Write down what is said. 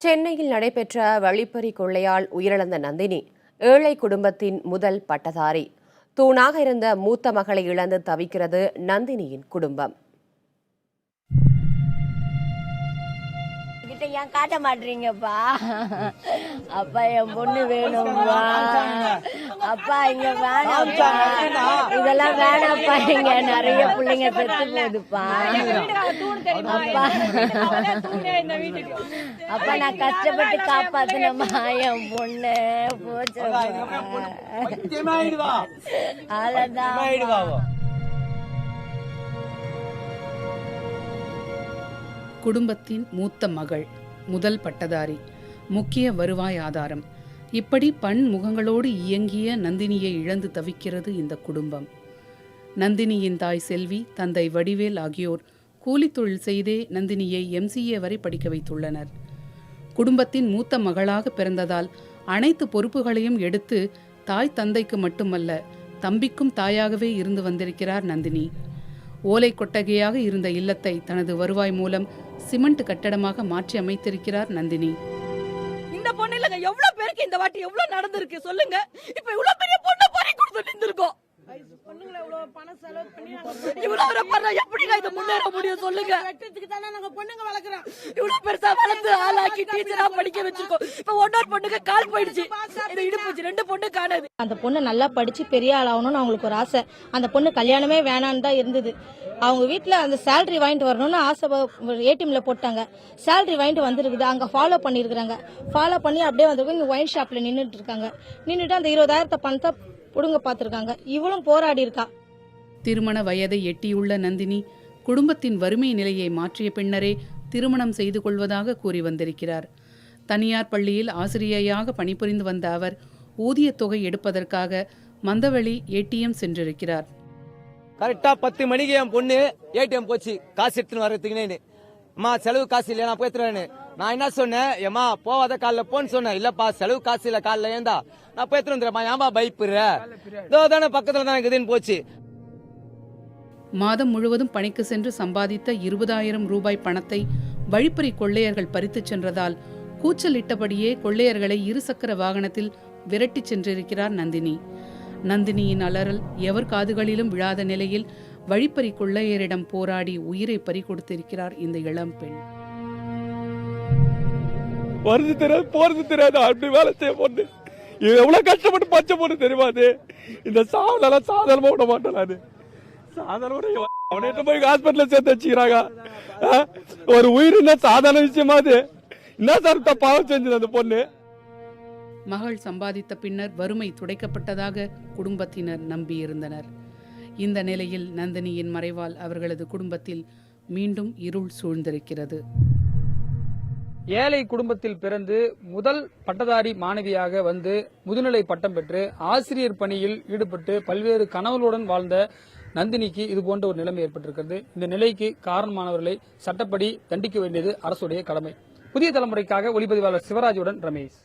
சென்னையில் நடைபெற்ற வழிப்பறி கொள்ளையால் உயிரிழந்த நந்தினி ஏழை குடும்பத்தின் முதல் பட்டதாரி. தூணாக இருந்த மூத்த மகளை இழந்து தவிக்கிறது நந்தினியின் குடும்பம். ஏன் காட்ட மாட்டீங்கப்பா? அப்பா என் பொண்ணு வேணும்பா. அப்பா இங்க வேணாம்ப்பா, இதெல்லாம் வேணாப்பா. இங்க நிறைய பிள்ளைங்க செத்து போகுதுப்பா. அப்பா அப்பா நான் கஷ்டப்பட்டு காப்பாத்தினமா என் பொண்ணு போச்சு. அதான் குடும்பத்தின் மூத்த மகள், முதல் பட்டதாரி, முக்கிய வருவாய் ஆதாரம், இப்படி பன்முகங்களோடு இயங்கிய நந்தினியை இழந்து தவிக்கிறது இந்த குடும்பம். நந்தினியின் தாய் செல்வி, தந்தை வடிவேல் ஆகியோர் கூலித் தொழில் செய்தே நந்தினியை MCA வரை படிக்க வைத்துள்ளனர். குடும்பத்தின் மூத்த மகளாக பிறந்ததால் அனைத்து பொறுப்புகளையும் எடுத்து தாய் தந்தைக்கு மட்டுமல்ல தம்பிக்கும் தாயாகவே இருந்து வந்திருக்கிறார் நந்தினி. ஓலை கொட்டகையாக இருந்த இல்லத்தை தனது வருவாய் மூலம் சிமெண்ட் கட்டடமாக மாற்றி அமைத்திருக்கிறார் நந்தினி. இந்த பொண்ணு இல்லங்க, எவ்வளவு பேருக்கு இந்த வாட்டி எவ்வளவு நடந்திருக்கு சொல்லுங்க. இப்ப இவ்வளவு பெரிய பொண்ணை பறி கொடுத்து நின்றுருக்கோம். இவ்வளவு பெருசா வளர்த்து ஆளாக்கி டீச்சரா படிக்க வச்சிருக்கோம். இப்ப ஒன்னொரு பொண்ணுக்கு கால் போயிடுச்சு, இடுப்பு, 2 பொண்ணு காணாது. அந்த பொண்ணு நல்லா படிச்சு பெரிய ஆள் ஆகணும்னு அவங்களுக்கு ஒரு ஆசை. அந்த பொண்ணு கல்யாணமே வேணான்னு தான் இருந்தது. அவங்க வீட்டுல அந்த சேலரி வாங்கிட்டு வரணும்னு ஆசை ATMல போட்டாங்க. சேலரி வாங்கிட்டு வந்திருக்குது. அங்க ஃபாலோ பண்ணிருக்காங்க. ஃபாலோ பண்ணி அப்படியே வந்திருக்கோம். இங்க ஒயின் ஷாப்ல நின்றுட்டு இருக்காங்க. நின்றுட்டு அந்த 20,000 பணத்தை புடுங்க பார்த்திருக்காங்க. இவளும் போராடி இருக்கா. திருமண வயதை எட்டியுள்ள நந்தினி குடும்பத்தின் வறுமை நிலையை மாற்றிய பின்னரே திருமணம் செய்து கொள்வதாக கூறி வந்திருக்கிறார். தனியார் பள்ளியில் ஆசிரியையாக பணிபுரிந்து வந்த அவர் ஊதிய தொகை எடுப்பதற்காக மந்தவெளி ATM சென்றிருக்கிறார். கரெக்டா 10 மணிக்கு என் பொண்ணு ATM போச்சு காசு எடுத்துன்னு வர்றதுக்குன்னு. அம்மா செலவு காசு இல்லையா, நான் போய்த்துறேன்னு. நான் என்ன சொன்னேன், ஏமா போவாத காலைல போன்னு சொன்னேன். இல்லப்பா செலவு காசு இல்ல, காலைல ஏந்தா நான் போய்த்து வந்துடுறேன். ஏமா பயப்படுற, இதோ தானே பக்கத்துல தான் இருக்குதுன்னு போச்சு. மாதம் முழுவதும் பணிக்கு சென்று சம்பாதித்த 20,000 ரூபாய் பணத்தை வழிப்பறி கொள்ளையர்கள் பறித்துச் சென்றதால் கூச்சலிட்டபடியே கொள்ளையர்களை 2 சக்கர வாகனத்தில் விரட்டிச் சென்றிருக்கிறார் நந்தினி. நந்தினியின் அலறல் எவர் காதுகளிலும் விழாத நிலையில் வழிப்பறி கொள்ளையரிடம் போராடி உயிரை பறி கொடுத்திருக்கிறார் இந்த இளம் பெண். வருது தெரியாது, போறது தெரியாது, அப்படி வேலை செய்ய பொண்ணு. எவ்வளவு கஷ்டப்பட்டு பச்சை பொண்ணு தெரியுமா? அது இந்த சாவலாம் சாதாரணமா விட மாட்டேன். நான் சாதாரண அவனை போய் ஹாஸ்பிட்டல சேர்த்து வச்சுக்கிறாங்க. ஒரு உயிரின சாதாரண விஷயமா அது? என்ன சார் பாவம் செஞ்சது அந்த பொண்ணு? மகள் சம்பாதித்த பின்னர் வறுமை துடைக்கப்பட்டதாக குடும்பத்தினர் நம்பியிருந்தனர். இந்த நிலையில் நந்தினியின் மறைவால் அவர்களது குடும்பத்தில் மீண்டும் இருள் சூழ்ந்திருக்கிறது. ஏழை குடும்பத்தில் பிறந்து முதல் பட்டதாரி மாணவியாக வந்து முதுநிலை பட்டம் பெற்று ஆசிரியர் பணியில் ஈடுபட்டு பல்வேறு கனவுகளுடன் வாழ்ந்த நந்தினிக்கு இதுபோன்ற ஒரு நிலைமை ஏற்பட்டிருக்கிறது. இந்த நிலைக்கு காரணமானவர்களை சட்டப்படி தண்டிக்க வேண்டியது அரசுடைய கடமை. புதிய தலைமுறைக்காக ஒளிப்பதிவாளர் சிவராஜுடன் ரமேஷ்.